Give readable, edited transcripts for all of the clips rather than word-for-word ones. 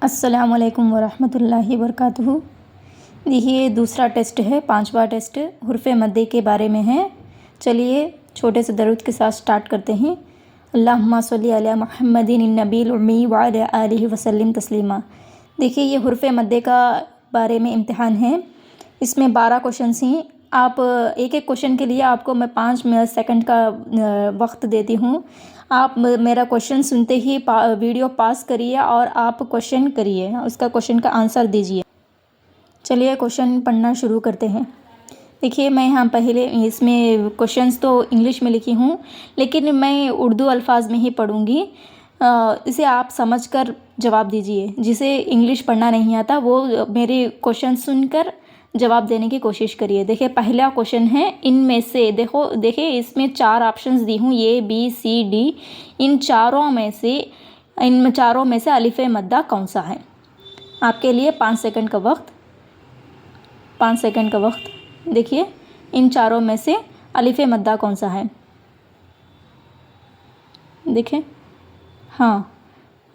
अस्सलामुअलैकुम वरहमतुल्लाहि वबरकातुहू। देखिए दूसरा टेस्ट है, पांचवा टेस्ट हुर्फ़े मद्दे के बारे में है। चलिए छोटे से दरूद के साथ स्टार्ट करते हैं। अल्लाहुम्मा सल्ली अला मुहम्मदिन नबील उम्मी व अला आलिहि वसल्लम तस्लीमा। देखिए ये हुर्फ़े मद्दे का बारे में इम्तिहान है। इसमें 12 क्वेश्चंस हैं। आप एक एक क्वेश्चन के लिए आपको मैं 5 सेकंड का वक्त देती हूँ। आप मेरा क्वेश्चन सुनते ही वीडियो पास करिए और आप क्वेश्चन करिए, उसका क्वेश्चन का आंसर दीजिए। चलिए क्वेश्चन पढ़ना शुरू करते हैं। देखिए मैं यहाँ पहले इसमें क्वेश्चंस तो इंग्लिश में लिखी हूँ, लेकिन मैं उर्दू अल्फाज में ही पढ़ूँगी। इसे आप समझकर जवाब दीजिए। जिसे इंग्लिश पढ़ना नहीं आता वो मेरे क्वेश्चन सुनकर जवाब देने की कोशिश करिए। देखिए पहला क्वेश्चन है, इनमें से देखिए इसमें 4 ऑप्शंस दी हूँ, ए बी सी डी। इन चारों में से अलिफ़े मद्दा कौन सा है? आपके लिए 5 सेकंड का वक्त, 5 सेकंड का वक्त। देखिए इन चारों में से अलिफ़े मद्दा कौन सा है? देखिए हाँ,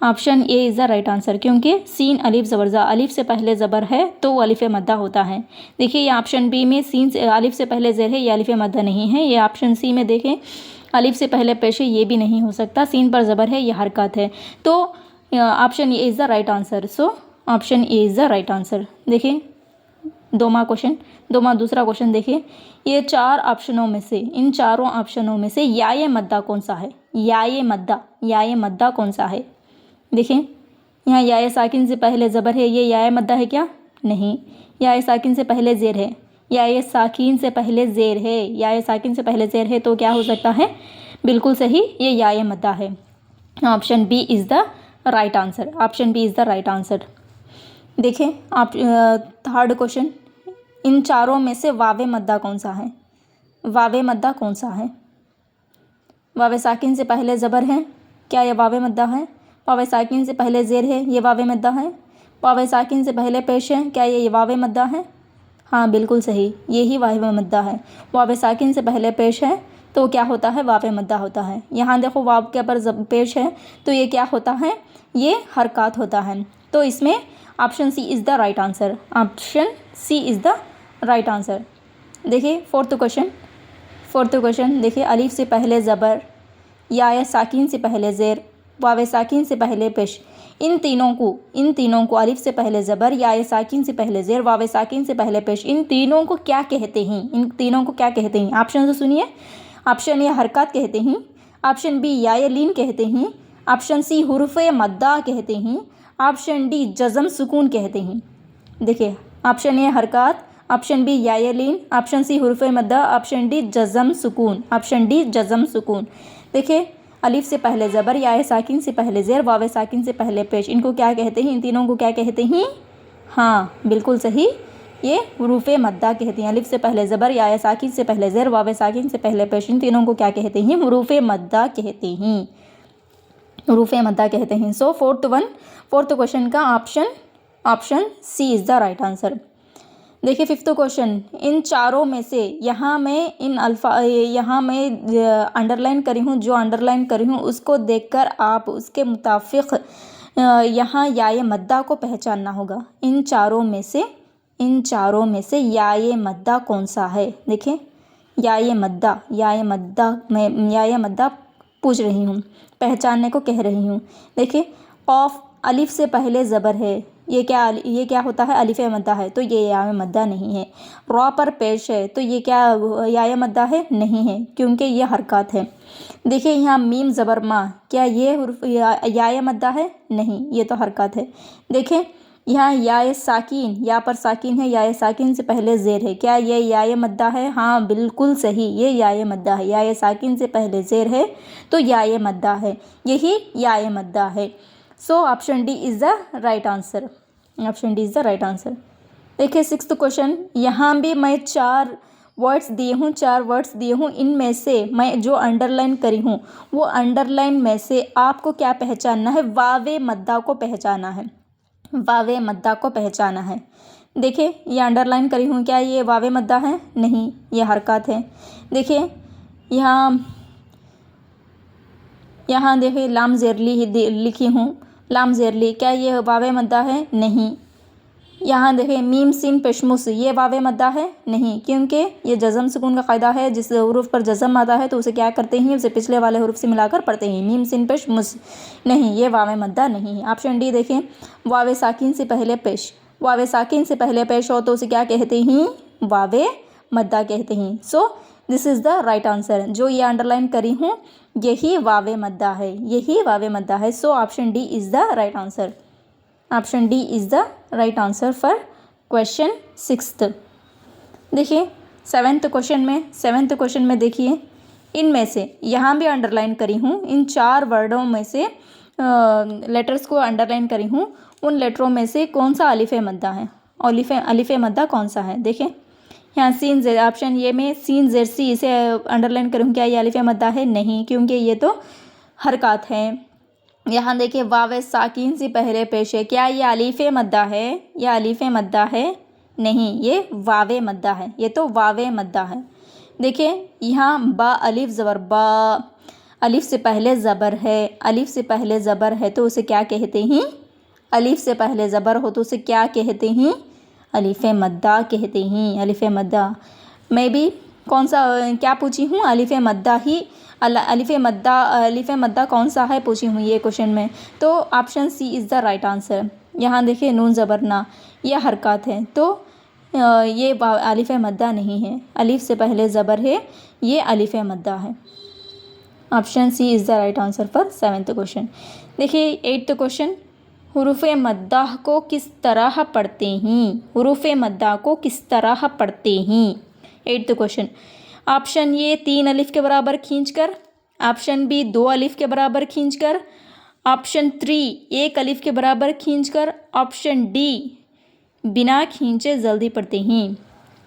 option A is the right answer, क्योंकि सीन अलिफ ज़बरजा, अलिफ से पहले ज़बर है तो वो अलिफ़ मद्दा होता है। देखिए ये ऑप्शन बी में सीन से अलिफ से पहले ज़ेर है, ये अलिफ़ मद्दा नहीं है। ये ऑप्शन सी में देखें अलिफ से पहले पेश है, ये भी नहीं हो सकता। सीन पर ज़बर है, ये हरकत है, तो option A is the right answer. So option A is the right answer. देखिए दूसरा क्वेश्चन देखिए, ये 4 ऑप्शनों में से, इन चारों ऑप्शनों में से याए मद्दा कौन सा है? याए मद्दा कौन सा है? देखिए यहाँ याए साकिन से पहले ज़बर है, ये याए मद्दा है क्या? नहीं। याए साकिन से पहले ज़ेर है, याए साकिन से पहले ज़ेर है, याए साकिन से पहले ज़ेर है, तो क्या हो सकता है? बिल्कुल सही, ये याए मद्दा है। Option B is the right answer. Option B is the right answer. देखिए आप थर्ड क्वेश्चन, इन चारों में से वावे मद्दा कौन सा है? वावे मद्दा कौन सा है? वावे साकिन से पहले ज़बर है, क्या ये वावे मद्दा है? वावे साकिन से पहले ज़ेर है, ये वावे मद्दा है। वावे साकिन से पहले पेश है, क्या ये वावे मद्दा है? हाँ बिल्कुल सही, यही वावे मद्दा है। वावे साकिन से पहले पेश है तो क्या होता है? वावे मद्दा होता है। यहाँ देखो वाव के ऊपर पेश है तो ये क्या होता है? ये हरकत होता है। तो इसमें option C is the right answer. Option C is the right answer. देखिए फोर्थ क्वेश्चन देखिए, अलिफ से पहले ज़बर, या साकिन से पहले ज़ेर, वावे साकिन से पहले पेश, इन तीनों को अलिफ से पहले ज़बर, या साकिन से पहले ज़ेर, वावे साकिन से पहले पेश, इन तीनों को क्या कहते हैं? ऑप्शन तो सुनिए। ऑप्शन ए हरकत कहते हैं, ऑप्शन बी याए लीन कहते हैं, ऑप्शन सी हुर्फ़े मद्दा कहते हैं, ऑप्शन डी जज़म सुकून कहते हैं। देखिए ऑप्शन ए हरकत, ऑप्शन बी याए लीन, ऑप्शन सी हुर्फ़े मद्दा, ऑप्शन डी जज़म सुकून। देखिए अलिफ से पहले ज़बर, याए साकिन से पहले ज़ेर, वावे साकिन से पहले पेश, इनको क्या कहते हैं? इन तीनों को क्या कहते हैं? हाँ बिल्कुल सही, ये हुरूफ़े मद्दा कहते हैं। अलिफ से पहले ज़बर, याए साकिन से पहले ज़ेर, वावे साकिन से पहले पेश, इन तीनों को क्या कहते हैं? हुरूफ़े मद्दा कहते हैं। सो फोर्थ क्वेश्चन का option C is the right answer. देखिए फिफ्थ क्वेश्चन, इन चारों में से यहाँ मैं अंडरलाइन करी हूँ, जो अंडरलाइन करी हूँ उसको देखकर आप उसके मुताबिक यहाँ याए मद्दा को पहचानना होगा। इन चारों में से याए मद्दा कौन सा है? देखिए याए मद्दा पूछ रही हूँ, पहचानने को कह रही हूँ। देखिए ऑफ अलिफ से पहले ज़बर है, ये क्या होता है? अलिफ़ मद्दा है, तो ये याए मद्दा नहीं है। रॉ पर पेश है, तो ये क्या याए मद्दा है? नहीं है, क्योंकि ये हरकत है। देखिए यहाँ मीम ज़बर मा, क्या ये याए मद्दा है? नहीं, ये तो हरकत है। देखिए यहाँ याए साकिन, या पर साकिन है, याए साकिन से पहले ज़ेर है, क्या ये याए मद्दा है? हाँ बिल्कुल सही, ये याए मद्दा है। याए साकिन से पहले ज़ेर है तो याए मद्दा है, यही याए मद्दा है। So option D is the right answer. देखिए सिक्स्थ क्वेश्चन, यहाँ भी मैं 4 वर्ड्स दिए हूँ। इनमें से मैं जो अंडरलाइन करी हूँ वो अंडरलाइन में से आपको क्या पहचानना है? वावे मद्दा को पहचाना है। देखिए ये अंडरलाइन करी हूँ, क्या ये वावे मद्दा है? नहीं, ये हरकत है। देखिए यहाँ देखिए लाम ज़ेर लिखी हूँ, लाम ज़ेरली, क्या ये वावे मद्दा है? नहीं। यहाँ देखें मीम सिन पेशमुस, ये वावे मद्दा है? नहीं, क्योंकि ये जज़म सुकून का क़ायदा है। जिस हुरूफ पर जज़म आता है तो उसे क्या करते हैं, उसे पिछले वाले हुरूफ से मिलाकर पढ़ते हैं। मीम सिन पेशमुस, नहीं, ये वावे मद्दा नहीं है। ऑप्शन डी देखें, वावे साकिन से पहले पेश, वावे साकिन से पहले पेश हो तो उसे क्या कहते हैं? वावे मद्दा कहते हैं। So this is the right answer. जो ये अंडरलाइन करी हूँ यही वावे मद्दा है, यही वावे मद्दा है। So option D is the right answer. Option D is the right answer for question 6th। देखिए सेवेंथ क्वेश्चन में देखिए, इनमें से यहाँ भी अंडरलाइन करी हूँ, इन 4 वर्डों में से लेटर्स को अंडरलाइन करी हूँ। उन लेटरों में से कौन सा अलिफ़ मद्दा है? अलिफ़ मद्दा कौन सा है? देखें यहाँ सीन जेर, ऑप्शन ए में सीन जेर सी, इसे अंडरलाइन करूँ, क्या ये अलिफ़ मद्दा है? नहीं, क्योंकि ये तो हरकत है। यहाँ देखिए वावे साकिन से पहले पेश है, क्या ये अलिफ़ मद्दा है? यह अलिफ़ मद्दा है? नहीं, ये वावे मद्दा है, ये तो वावे मद्दा है। देखिए यहाँ बा अलिफ ज़बर, बा अलिफ से पहले ज़बर है, अलिफ से पहले ज़बर है तो उसे क्या कहते हैं? अलिफ से पहले ज़बर हो तो उसे क्या कहते हैं? अलिफ़ मद्दा कहते हैं, अलिफ़ मद्दा। मैं भी कौन सा क्या पूछी हूँ? अलिफ़ मद्दा ही, अलिफ़ मद्दा कौन सा है पूछी हूँ ये क्वेश्चन में। तो option C is the right answer. यहाँ देखिए नून ज़बर ना, यह हरकत है तो ये अलिफ़ मद्दा नहीं है, अलिफ से पहले ज़बर है, ये अलिफ़ मद्दा है। Option C is the right answer for 7th question. देखिए 8th क्वेश्चन, हुरूफ़ मद्दा को किस तरह पढ़ते हैं? हुरूफ़ मद्दा को किस तरह पढ़ते हैं? 8th क्वेश्चन, ऑप्शन ए 3 अलिफ के बराबर खींचकर, ऑप्शन बी 2 अलिफ के बराबर खींचकर, ऑप्शन 3 1 अलिफ के बराबर खींचकर, ऑप्शन डी बिना खींचे जल्दी पढ़ते हैं।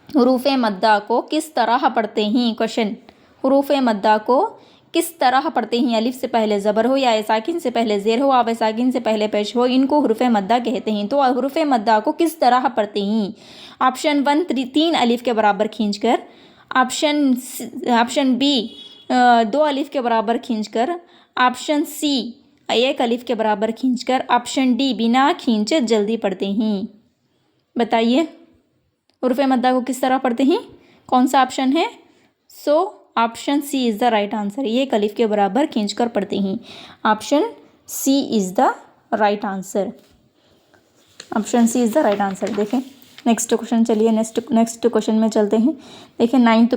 हुरूफ़ मद्दा को किस तरह पढ़ते हैं? क्वेश्चन, हुरूफ़ मद्दा को किस तरह पढ़ते हैं? अलिफ से पहले ज़बर हो या साकिन से पहले ज़ेर हो, आवे साकिन से पहले पेश हो, इनको हुरूफ़ मद्दा कहते हैं। तो हुरूफ़ मद्दा को किस तरह पढ़ते हैं? ऑप्शन 1 3 अलिफ के बराबर खींचकर, ऑप्शन बी 2 अलिफ के बराबर खींचकर, ऑप्शन सी 1 अलिफ के बराबर खींचकर, ऑप्शन डी बिना खींचे जल्दी पढ़ते हैं। बताइए हुरूफ़ मद्दा को किस तरह पढ़ते हैं? कौन सा ऑप्शन है? So option C is the right answer. 1 अलिफ के बराबर खींचकर पढ़ते हैं। Option C is the right answer. Option C is the right answer. देखें नेक्स्ट क्वेश्चन, चलिए नेक्स्ट क्वेश्चन में चलते हैं। देखिए 9th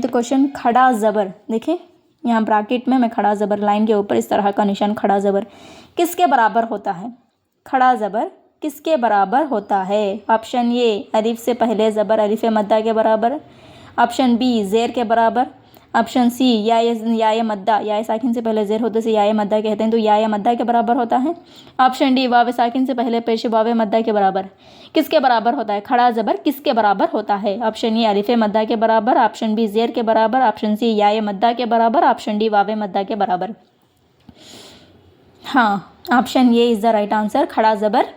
क्वेश्चन, खड़ा ज़बर। देखें यहाँ ब्रैकेट में मैं खड़ा ज़बर लाइन के ऊपर इस तरह का निशान, खड़ा ज़बर किसके बराबर होता है? खड़ा ज़बर किसके बराबर होता है? ऑप्शन ए अलिफ से पहले ज़बर अलिफ़ मद्दा के बराबर, ऑप्शन बी ज़ेर के बराबर, ऑप्शन सी या मद्दा, या साकिन से पहले ज़ेर होते से या मद्दा कहते हैं तो या मद्दा के बराबर होता है, ऑप्शन डी वावे साकिन से पहले पेश वावे मद्दा के बराबर। किसके बराबर होता है? खड़ा ज़बर किसके बराबर होता है? ऑप्शन ए अलिफ़ मद्दा के बराबर, ऑप्शन बी ज़ेर के बराबर, ऑप्शन सी या मद्दा के बराबर, ऑप्शन डी वावे मद्दा के बराबर। हाँ, option A is the right answer. खड़ा ज़बर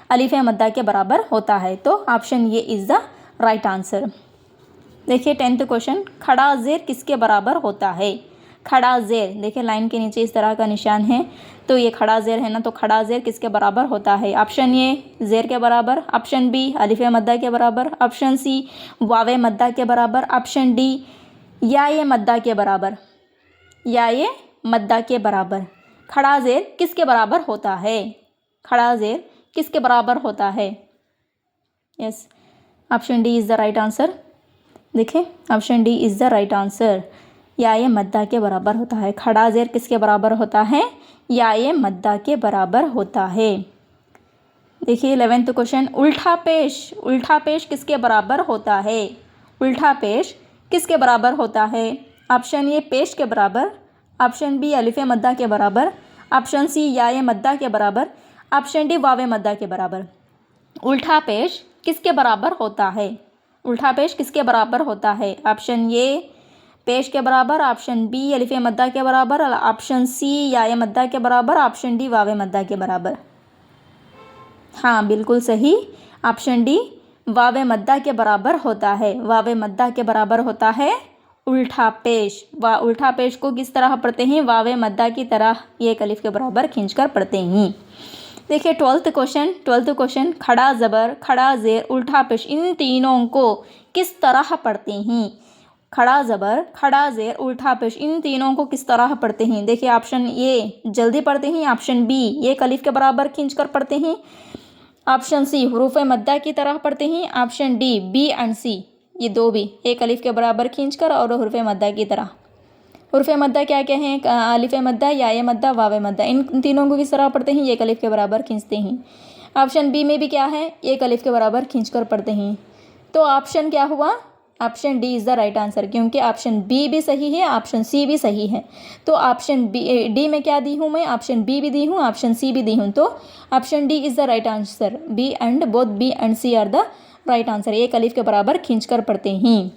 अलिफ़ मद्दा के बराबर होता है, तो option A is the right answer. देखिए 10th क्वेश्चन, खड़ा ज़ेर किसके बराबर होता है? खड़ा ज़ेर, देखिए लाइन के नीचे इस तरह का निशान है तो ये खड़ा ज़ेर है ना, तो खड़ा ज़ेर किसके बराबर होता है? ऑप्शन ए ज़ेर के बराबर, ऑप्शन बी अलिफ़ मद्दा के बराबर, ऑप्शन सी वावे मद्दा के बराबर, ऑप्शन डी या मद्दा के बराबर, या मद्दा के बराबर। खड़ा ज़ेर किसके बराबर होता है? खड़ा ज़ेर किसके बराबर होता है? Yes, option D is the right answer. देखिए option D is the right answer. या मद्दा के बराबर होता है। खड़ा ज़ेर किसके बराबर होता है? या मद्दा के बराबर होता है। देखिए 11th क्वेश्चन, उल्टा पेश किसके बराबर होता है? उल्टा पेश किसके बराबर होता है? ऑप्शन ए पेश के बराबर, ऑप्शन बी अलिफ़ मद्दा के बराबर, ऑप्शन सी या मद्दा के बराबर, ऑप्शन डी वावे मद्दा के बराबर। उल्टा पेश किसके बराबर होता है? उल्टा पेश किसके बराबर होता है? ऑप्शन ए पेश के बराबर, ऑप्शन बी अलिफ़ मद्दा के बराबर, ऑप्शन सी या मद्दा के बराबर, ऑप्शन डी वावे मद्दा के बराबर। हाँ बिल्कुल सही, ऑप्शन डी वावे मद्दा के बराबर होता है। वावे मद्दा के बराबर होता है उल्टा पेश, वा उल्टा पेश को किस तरह पढ़ते हैं, वावे मद्दा की तरह एक अलिफ के बराबर खींचकर पढ़ते हैं। देखिए 12th क्वेश्चन, खड़ा ज़बर, खड़ा ज़ेर, उल्टा पेश, इन तीनों को किस तरह पढ़ते हैं। खड़ा ज़बर, खड़ा ज़ेर, उल्टा पेश, इन तीनों को किस तरह पढ़ते हैं। देखिए ऑप्शन ए जल्दी पढ़ते हैं, ऑप्शन बी एक अलिफ के बराबर खींचकर पढ़ते हैं, ऑप्शन सी हुरूफ मद्दा की तरह पढ़ते हैं, ऑप्शन डी बी एंड सी ये दो भी एक अलिफ के बराबर खींचकर और हुरूफ मद्दा की तरह। हुरूफ मद्दा क्या क्या हैं, अलिफ मद्दा, याए मद्दा, वावे मद्दा, इन तीनों को किस तरह पढ़ते हैं, एक अलिफ के बराबर खींचते हैं। ऑप्शन बी में भी क्या है, एक अलिफ के बराबर खींचकर पढ़ते हैं। तो ऑप्शन क्या हुआ, option D is the right answer, क्योंकि ऑप्शन बी भी सही है, ऑप्शन सी भी सही है। तो ऑप्शन बी डी में क्या दी हूँ मैं, ऑप्शन बी भी दी हूँ, ऑप्शन सी भी दी हूँ, तो option D is the right answer. B and both B and C are the right answer. एक अलिफ के बराबर खींचकर पढ़ते हैं,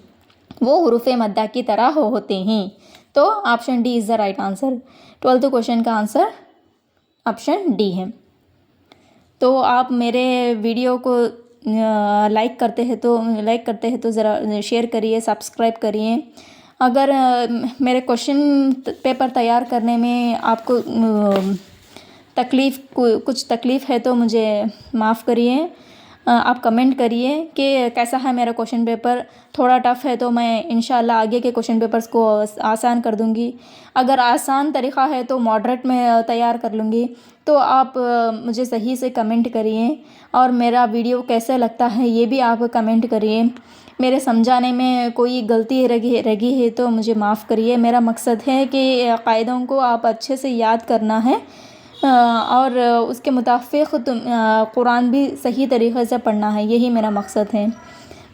वो हुरूफ मद्दा की तरह होते हैं। तो option D is the right answer. 12th question का आंसर ऑप्शन डी है। तो आप मेरे वीडियो को लाइक करते हैं तो ज़रा शेयर करिए, सब्सक्राइब करिए। अगर मेरे क्वेश्चन पेपर तैयार करने में आपको कुछ तकलीफ़ है तो मुझे माफ़ करिए। आप कमेंट करिए कि कैसा है मेरा क्वेश्चन पेपर। थोड़ा टफ़ है तो मैं इंशाल्लाह आगे के क्वेश्चन पेपर्स को आसान कर दूंगी। अगर आसान तरीक़ा है तो मॉडरेट में तैयार कर लूँगी। तो आप मुझे सही से कमेंट करिए और मेरा वीडियो कैसा लगता है ये भी आप कमेंट करिए। मेरे समझाने में कोई गलती रही है तो मुझे माफ़ करिए। मेरा मकसद है कि कायदों को आप अच्छे से याद करना है और उसके मुताबिक कुरान भी सही तरीक़े से पढ़ना है, यही मेरा मकसद है।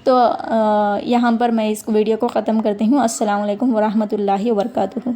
तो यहाँ पर मैं इस वीडियो को ख़त्म करती हूँ। अस्सलाम वालेकुम वरहमतुल्लाहि वबरकातुहू।